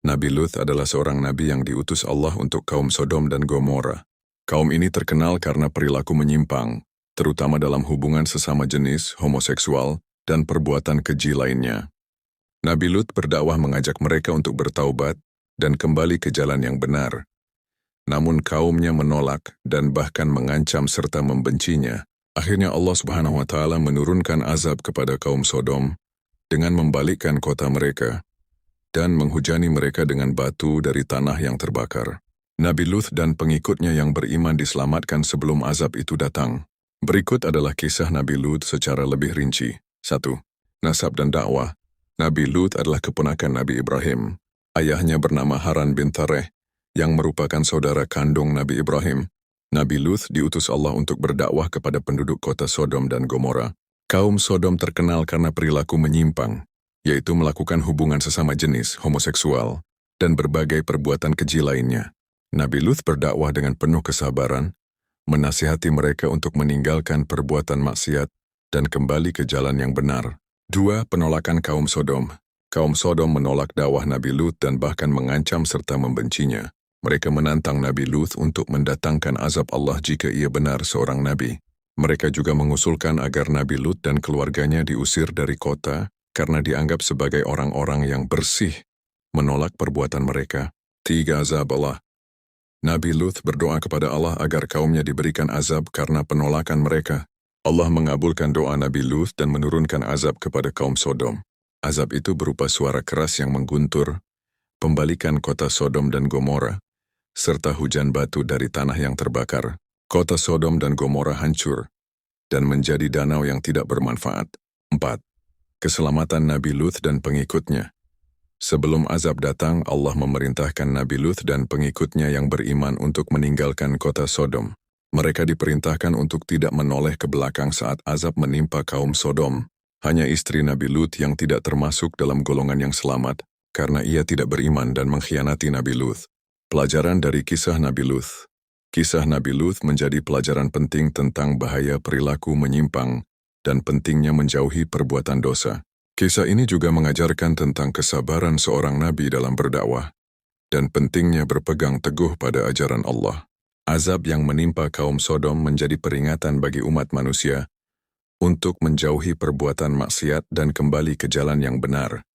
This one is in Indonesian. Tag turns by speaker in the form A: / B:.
A: Nabi Lut adalah seorang nabi yang diutus Allah untuk kaum Sodom dan Gomora. Kaum ini terkenal karena perilaku menyimpang, terutama dalam hubungan sesama jenis, homoseksual, dan perbuatan keji lainnya. Nabi Lut berdakwah mengajak mereka untuk bertaubat dan kembali ke jalan yang benar. Namun kaumnya menolak dan bahkan mengancam serta membencinya. Akhirnya Allah Subhanahu wa Ta'ala menurunkan azab kepada kaum Sodom dengan membalikkan kota mereka dan menghujani mereka dengan batu dari tanah yang terbakar. Nabi Lut dan pengikutnya yang beriman diselamatkan sebelum azab itu datang. Berikut adalah kisah Nabi Lut secara lebih rinci. 1. Nasab dan dakwah. Nabi Lut adalah keponakan Nabi Ibrahim. Ayahnya bernama Haran bin Tareh, yang merupakan saudara kandung Nabi Ibrahim. Nabi Lut diutus Allah untuk berdakwah kepada penduduk kota Sodom dan Gomora. Kaum Sodom terkenal karena perilaku menyimpang, yaitu melakukan hubungan sesama jenis, homoseksual, dan berbagai perbuatan keji lainnya. Nabi Lut berdakwah dengan penuh kesabaran, menasihati mereka untuk meninggalkan perbuatan maksiat dan kembali ke jalan yang benar. 2. Penolakan kaum Sodom. Kaum Sodom menolak dakwah Nabi Lut dan bahkan mengancam serta membencinya. Mereka menantang Nabi Lut untuk mendatangkan azab Allah jika ia benar seorang nabi. Mereka juga mengusulkan agar Nabi Lut dan keluarganya diusir dari kota karena dianggap sebagai orang-orang yang bersih, menolak perbuatan mereka. 3. Azab Allah. Nabi Lut berdoa kepada Allah agar kaumnya diberikan azab karena penolakan mereka. Allah mengabulkan doa Nabi Lut dan menurunkan azab kepada kaum Sodom. Azab itu berupa suara keras yang mengguntur, pembalikan kota Sodom dan Gomora, serta hujan batu dari tanah yang terbakar. Kota Sodom dan Gomora hancur dan menjadi danau yang tidak bermanfaat. 4. Keselamatan Nabi Lut dan pengikutnya. Sebelum azab datang, Allah memerintahkan Nabi Lut dan pengikutnya yang beriman untuk meninggalkan kota Sodom. Mereka diperintahkan untuk tidak menoleh ke belakang saat azab menimpa kaum Sodom. Hanya istri Nabi Lut yang tidak termasuk dalam golongan yang selamat, karena ia tidak beriman dan mengkhianati Nabi Lut. Pelajaran dari kisah Nabi Lut. Kisah Nabi Lut menjadi pelajaran penting tentang bahaya perilaku menyimpang dan pentingnya menjauhi perbuatan dosa. Kisah ini juga mengajarkan tentang kesabaran seorang nabi dalam berdakwah dan pentingnya berpegang teguh pada ajaran Allah. Azab yang menimpa kaum Sodom menjadi peringatan bagi umat manusia untuk menjauhi perbuatan maksiat dan kembali ke jalan yang benar.